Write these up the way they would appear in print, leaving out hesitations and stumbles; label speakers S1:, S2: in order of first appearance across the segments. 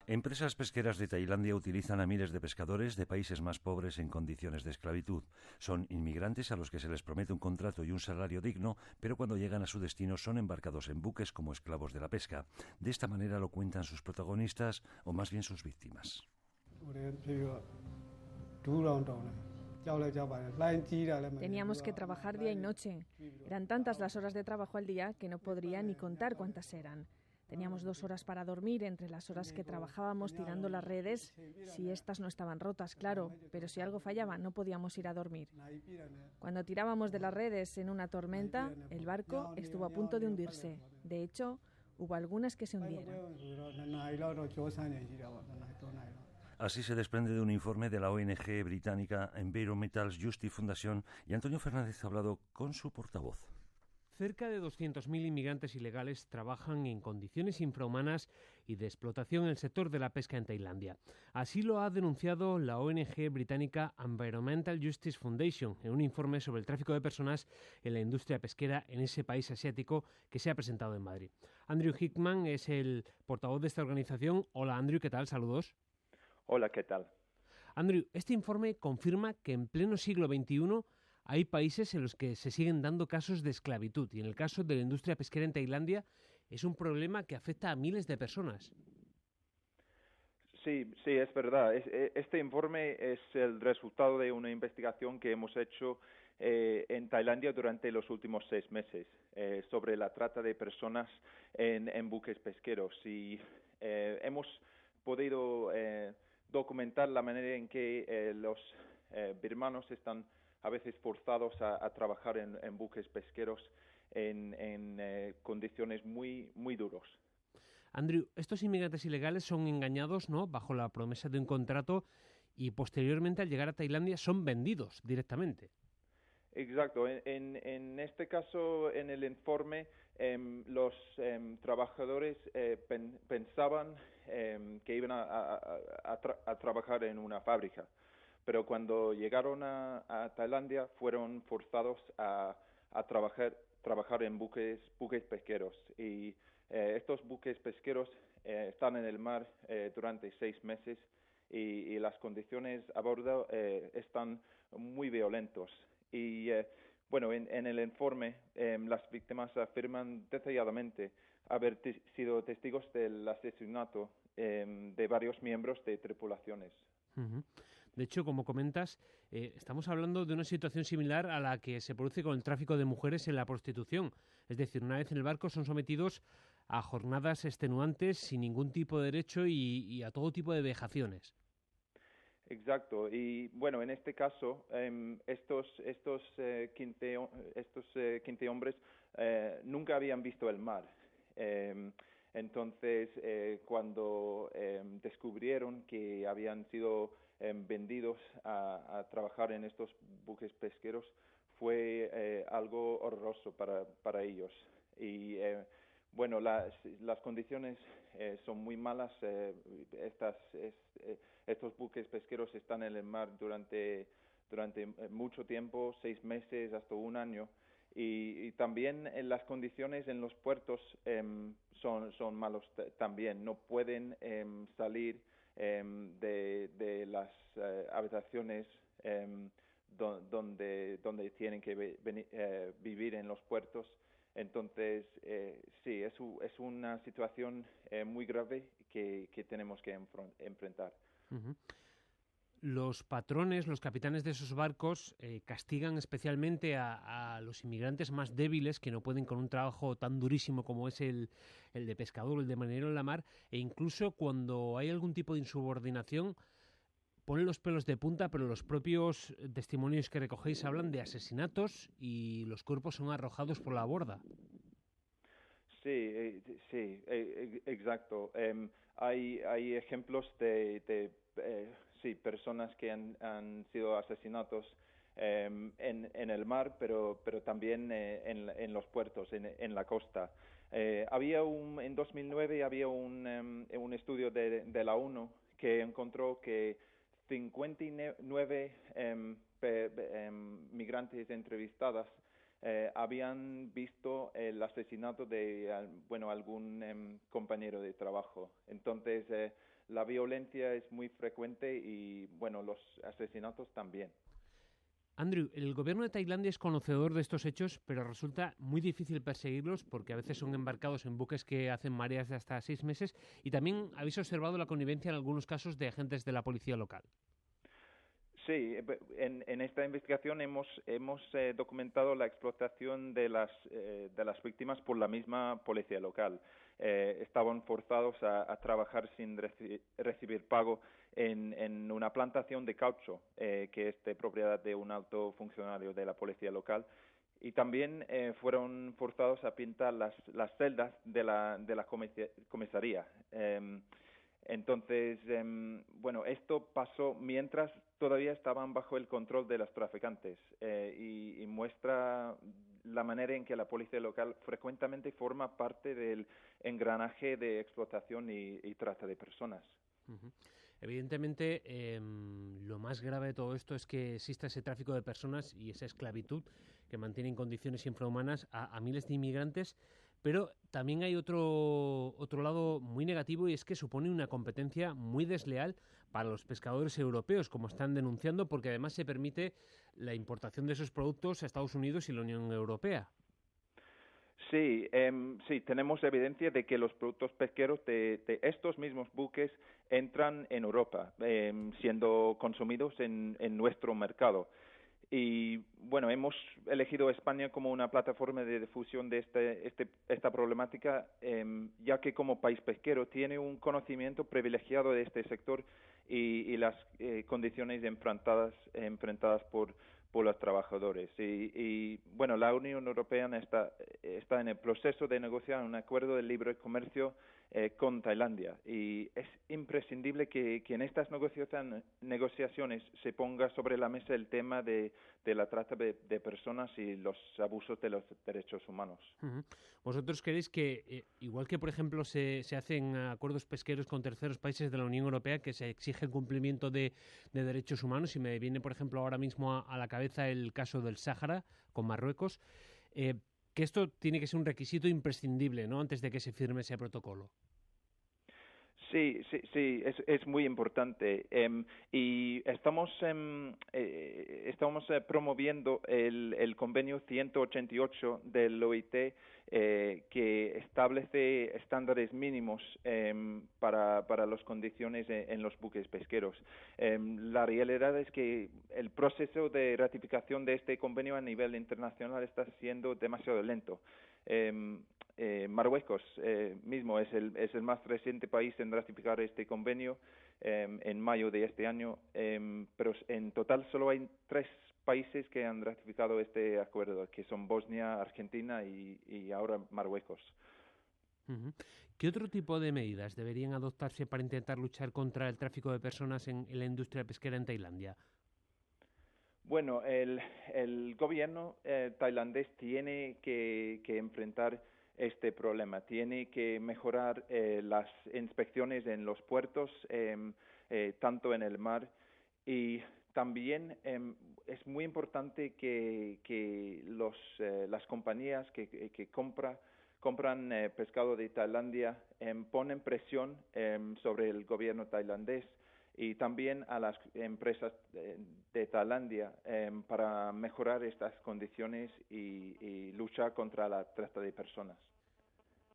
S1: Empresas pesqueras de Tailandia utilizan a miles de pescadores de países más pobres en condiciones de esclavitud. Son inmigrantes a los que se les promete un contrato y un salario digno, pero cuando llegan a su destino son embarcados en buques como esclavos de la pesca. De esta manera lo cuentan sus protagonistas, o más bien sus víctimas.
S2: Teníamos que trabajar día y noche. Eran tantas las horas de trabajo al día que no podría ni contar cuántas eran. Teníamos 2 horas para dormir entre las horas que trabajábamos tirando las redes, si estas no estaban rotas, claro, pero si algo fallaba no podíamos ir a dormir. Cuando tirábamos de las redes en una tormenta, el barco estuvo a punto de hundirse. De hecho, hubo algunas que se hundieron.
S1: Así se desprende de un informe de la ONG británica Environmental Justice Foundation, y Antonio Fernández ha hablado con su portavoz.
S3: Cerca de 200.000 inmigrantes ilegales trabajan en condiciones infrahumanas y de explotación en el sector de la pesca en Tailandia. Así lo ha denunciado la ONG británica Environmental Justice Foundation en un informe sobre el tráfico de personas en la industria pesquera en ese país asiático que se ha presentado en Madrid. Andrew Hickman es el portavoz de esta organización. Hola Andrew, ¿qué tal? Saludos.
S4: Hola, ¿qué tal?
S3: Andrew, este informe confirma que en pleno siglo XXI hay países en los que se siguen dando casos de esclavitud, y en el caso de la industria pesquera en Tailandia es un problema que afecta a miles de personas.
S4: Sí, es verdad. Este informe es el resultado de una investigación que hemos hecho en Tailandia durante los últimos 6 meses sobre la trata de personas en buques pesqueros, y hemos podido documentar la manera en que los birmanos están a veces forzados a trabajar en buques pesqueros en condiciones muy duros.
S3: Andrew, estos inmigrantes ilegales son engañados, ¿no?, bajo la promesa de un contrato, y posteriormente al llegar a Tailandia son vendidos directamente.
S4: Exacto. En este caso, en el informe, los trabajadores pensaban que iban a trabajar en una fábrica, pero cuando llegaron a Tailandia fueron forzados a trabajar en buques pesqueros, y estos buques pesqueros están en el mar durante 6 meses, y las condiciones a bordo están muy violentos. Y bueno, en el informe las víctimas afirman detalladamente haber sido testigos del asesinato de varios miembros de tripulaciones.
S3: Uh-huh. De hecho, como comentas, estamos hablando de una situación similar a la que se produce con el tráfico de mujeres en la prostitución. Es decir, una vez en el barco son sometidos a jornadas extenuantes sin ningún tipo de derecho y a todo tipo de vejaciones.
S4: Exacto. Y bueno, en este caso, estos 15 hombres nunca habían visto el mar. Entonces, cuando descubrieron que habían sido vendidos a trabajar en estos buques pesqueros, fue algo horroroso para ellos. Y bueno, las condiciones son muy malas. Estos buques pesqueros están en el mar durante mucho tiempo, 6 meses hasta 1 año. Y también las condiciones en los puertos son malos también. No pueden salir de las habitaciones donde tienen que vivir en los puertos. Entonces, sí, es una situación muy grave que tenemos que enfrentar.
S3: Uh-huh. Los patrones, los capitanes de esos barcos castigan especialmente a los inmigrantes más débiles, que no pueden con un trabajo tan durísimo como es el de pescador o el de marinero en la mar, e incluso cuando hay algún tipo de insubordinación ponen los pelos de punta, pero los propios testimonios que recogéis hablan de asesinatos y los cuerpos son arrojados por la borda.
S4: Sí, exacto. Hay ejemplos de personas que han sido asesinados en el mar, pero también en los puertos, en la costa. En 2009 había un estudio de la ONU que encontró que 59 migrantes entrevistadas habían visto el asesinato de algún compañero de trabajo. Entonces, la violencia es muy frecuente y, bueno, los asesinatos también.
S3: Andrew, el gobierno de Tailandia es conocedor de estos hechos, pero resulta muy difícil perseguirlos porque a veces son embarcados en buques que hacen mareas de hasta 6 meses y también habéis observado la connivencia en algunos casos de agentes de la policía local.
S4: Sí, en esta investigación hemos documentado la explotación de las víctimas por la misma policía local. Estaban forzados a trabajar sin recibir pago en una plantación de caucho, que es de propiedad de un alto funcionario de la policía local. Y también fueron forzados a pintar las celdas de la comisaría. Entonces, bueno, esto pasó mientras todavía estaban bajo el control de los traficantes y muestra la manera en que la policía local frecuentemente forma parte del engranaje de explotación y trata de personas.
S3: Uh-huh. Evidentemente, lo más grave de todo esto es que exista ese tráfico de personas y esa esclavitud que mantiene en condiciones infrahumanas a miles de inmigrantes, pero también hay otro lado muy negativo y es que supone una competencia muy desleal para los pescadores europeos, como están denunciando, porque además se permite la importación de esos productos a Estados Unidos y la Unión Europea.
S4: Sí, sí, tenemos evidencia de que los productos pesqueros de estos mismos buques entran en Europa, siendo consumidos en nuestro mercado. Y bueno, hemos elegido España como una plataforma de difusión de esta problemática, ya que como país pesquero tiene un conocimiento privilegiado de este sector y las condiciones enfrentadas por los trabajadores. Y bueno, la Unión Europea está en el proceso de negociar un acuerdo de libre comercio con Tailandia y es imprescindible que en estas negociaciones se ponga sobre la mesa el tema de la trata de personas y los abusos de los derechos humanos.
S3: Uh-huh. ¿Vosotros creéis que, igual que por ejemplo se hacen acuerdos pesqueros con terceros países de la Unión Europea, que se exige el cumplimiento de derechos humanos, y me viene por ejemplo ahora mismo a la cabeza el caso del Sáhara con Marruecos, que esto tiene que ser un requisito imprescindible, ¿no?, antes de que se firme ese protocolo?
S4: Sí, es muy importante y estamos promoviendo el convenio 188 del OIT que establece estándares mínimos para las condiciones en los buques pesqueros. La realidad es que el proceso de ratificación de este convenio a nivel internacional está siendo demasiado lento. Marruecos mismo es el más reciente país en ratificar este convenio en mayo de este año, pero en total solo hay 3 países que han ratificado este acuerdo, que son Bosnia, Argentina y ahora Marruecos.
S3: Uh-huh. ¿Qué otro tipo de medidas deberían adoptarse para intentar luchar contra el tráfico de personas en la industria pesquera en Tailandia?
S4: Bueno, el gobierno tailandés tiene que enfrentar este problema. Tiene que mejorar las inspecciones en los puertos, tanto en el mar, y también es muy importante que las compañías que compran pescado de Tailandia ponen presión sobre el gobierno tailandés y también a las empresas de Tailandia para mejorar estas condiciones y luchar contra la trata de personas.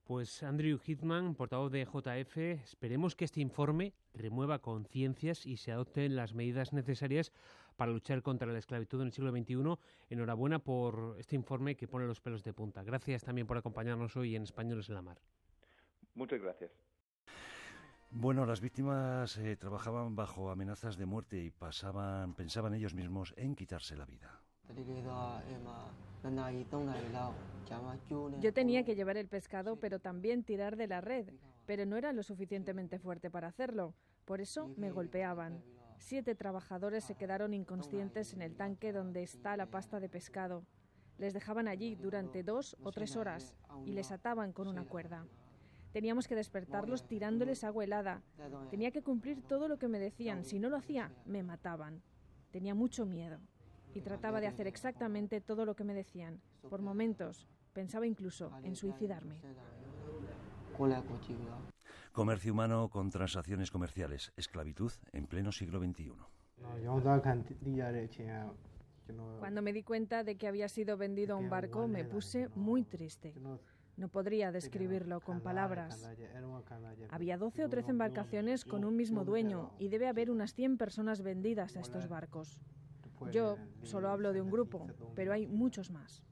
S3: Pues Andrew Hitman, portavoz de JF, esperemos que este informe remueva conciencias y se adopten las medidas necesarias para luchar contra la esclavitud en el siglo XXI. Enhorabuena por este informe que pone los pelos de punta. Gracias también por acompañarnos hoy en Españoles en la Mar.
S4: Muchas gracias.
S1: Bueno, las víctimas trabajaban bajo amenazas de muerte y pensaban ellos mismos en quitarse la vida.
S2: Yo tenía que llevar el pescado, pero también tirar de la red, pero no era lo suficientemente fuerte para hacerlo. Por eso me golpeaban. 7 trabajadores se quedaron inconscientes en el tanque donde está la pasta de pescado. Les dejaban allí durante 2 o 3 horas y les ataban con una cuerda. Teníamos que despertarlos tirándoles agua helada. Tenía que cumplir todo lo que me decían. Si no lo hacía, me mataban. Tenía mucho miedo y trataba de hacer exactamente todo lo que me decían. Por momentos, pensaba incluso en suicidarme.
S1: Comercio humano con transacciones comerciales. Esclavitud en pleno siglo XXI.
S2: Cuando me di cuenta de que había sido vendido a un barco, me puse muy triste. No podría describirlo con palabras. Había 12 o 13 embarcaciones con un mismo dueño y debe haber unas 100 personas vendidas a estos barcos. Yo solo hablo de un grupo, pero hay muchos más.